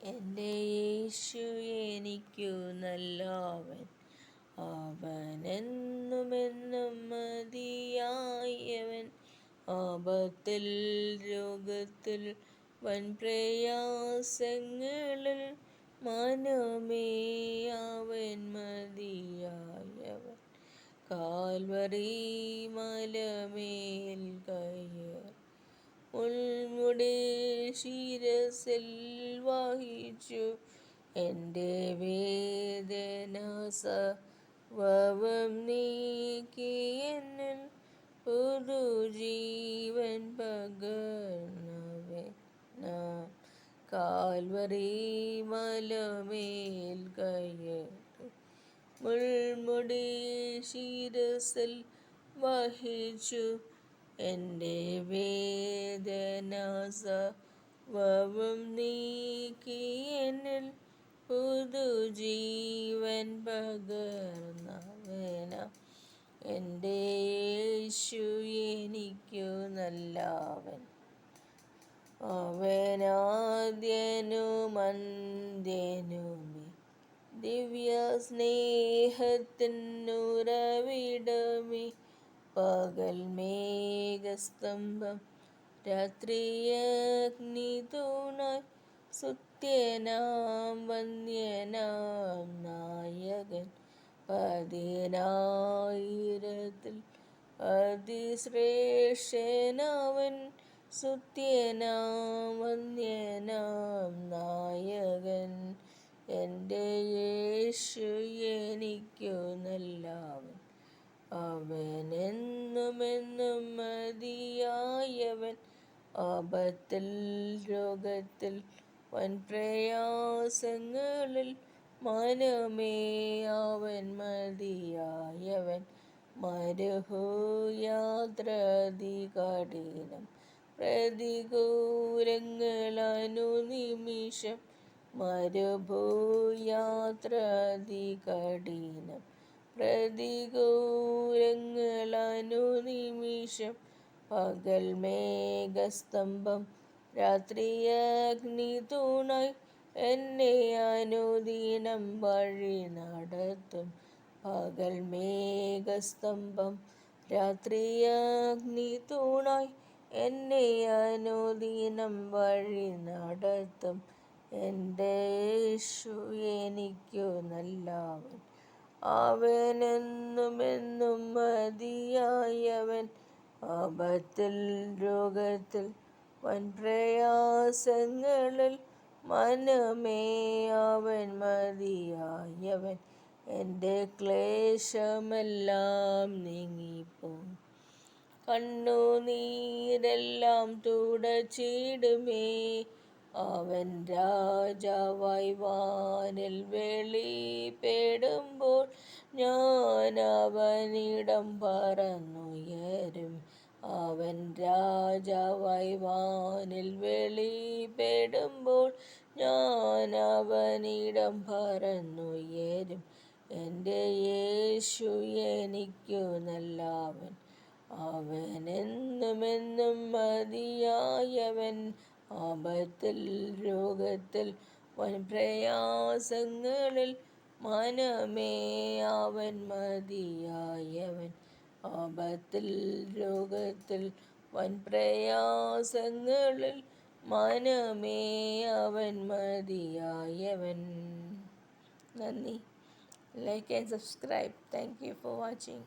എൻ്റെ യേശു എനിക്കു നല്ലവൻ, അവനെന്നുമെന്നും മതിയായവൻ. ആപത്തിൽ രോഗത്തിൽ വൻപ്രയാസങ്ങളിൽ മനമേ അവൻ മതിയായവൻ. കാൽവറി മലമേൽ കയറി മുൾമുടി ശിരസിൽ വഹിച്ചു. എൻ്റെ വേദന സർവ്വവും നീക്കി എന്നിൽ പുതുജീവൻ പകർന്നവനാം. കാൽവറി മലമേൽ കയറി മുൾമുടി ശിരസിൽ വഹിച്ചു. എൻ്റെ വേദന സർവ്വവും നീക്കി എന്നിൽ പുതുജീവൻ പകർന്നവനാം. എൻ്റെ യേശു എനിക്കു നല്ലവൻ, അവനാദ്യനുമന്ത്യനുമേ. ദിവ്യസ്നേഹത്തിനുറവിടമേ. പകൽ മേഘസ്തംഭം രാത്രിയഗ്നിതൂണായി. സ്തുത്യനാം വന്ദ്യനാം നായകൻ. പതിനായിരത്തിൽ അതിശ്രേഷ്ഠനവൻ. സ്തുത്യനാം വന്ദ്യനാം നായകൻ. എൻ്റെ യേശു എനിക്കു നല്ലവൻ, അവനെന്നുമെന്നും മതിയായവൻ. ആപത്തിൽ രോഗത്തിൽ വൻപ്രയാസങ്ങളിൽ മനമേ അവൻ മതിയായവൻ. മരുഭൂയാത്ര അതികഠിനം, പ്രതികൂലങ്ങൾ അനുനിമിഷം. മരുഭൂയാത്ര അതികഠിനം, പ്രതികൂലങ്ങൾ അനുനിമിഷം. പകൽ മേഘസ്തംഭം രാത്രിയഗ്നിതൂണായി. എന്നെ അനുദിനം വഴി നടത്തും. പകൽ മേഘസ്തംഭം രാത്രിയഗ്നിതൂണായി. എന്നെ അനുദിനം വഴി നടത്തും. എൻ്റെ യേശു എനിക്കു നല്ലവൻ, അവനെന്നുമെന്നും മതിയായവൻ. ആപത്തിൽ രോഗത്തിൽ വൻപ്രയാസങ്ങളിൽ മനമേ അവൻ മതിയായവൻ. എൻ്റെ ക്ലേശമെല്ലാം നീങ്ങിപ്പോം, കണ്ണുനീരെല്ലാം തുടച്ചിടുമേ. അവൻ രാജാവായി വാനിൽ വെളിപ്പെടുമ്പോൾ ഞാൻ അവനിടം പറന്നുയരും. അവൻ രാജാവായി വാനിൽ വെളിപ്പെടുമ്പോൾ ഞാൻ അവനിടം പറന്നുയരും. എൻ്റെ യേശു എനിക്കു നല്ലവൻ, അവനെന്നുമെന്നും മതിയായവൻ. ആപത്തിൽ രോഗത്തിൽ വൻപ്രയാസങ്ങളിൽ മനമേ അവൻ മതിയായവൻ. ആപത്തിൽ രോഗത്തിൽ വൻപ്രയാസങ്ങളിൽ മനമേ അവൻ മതിയായവൻ. നന്ദി. Like and subscribe. Thank you for watching.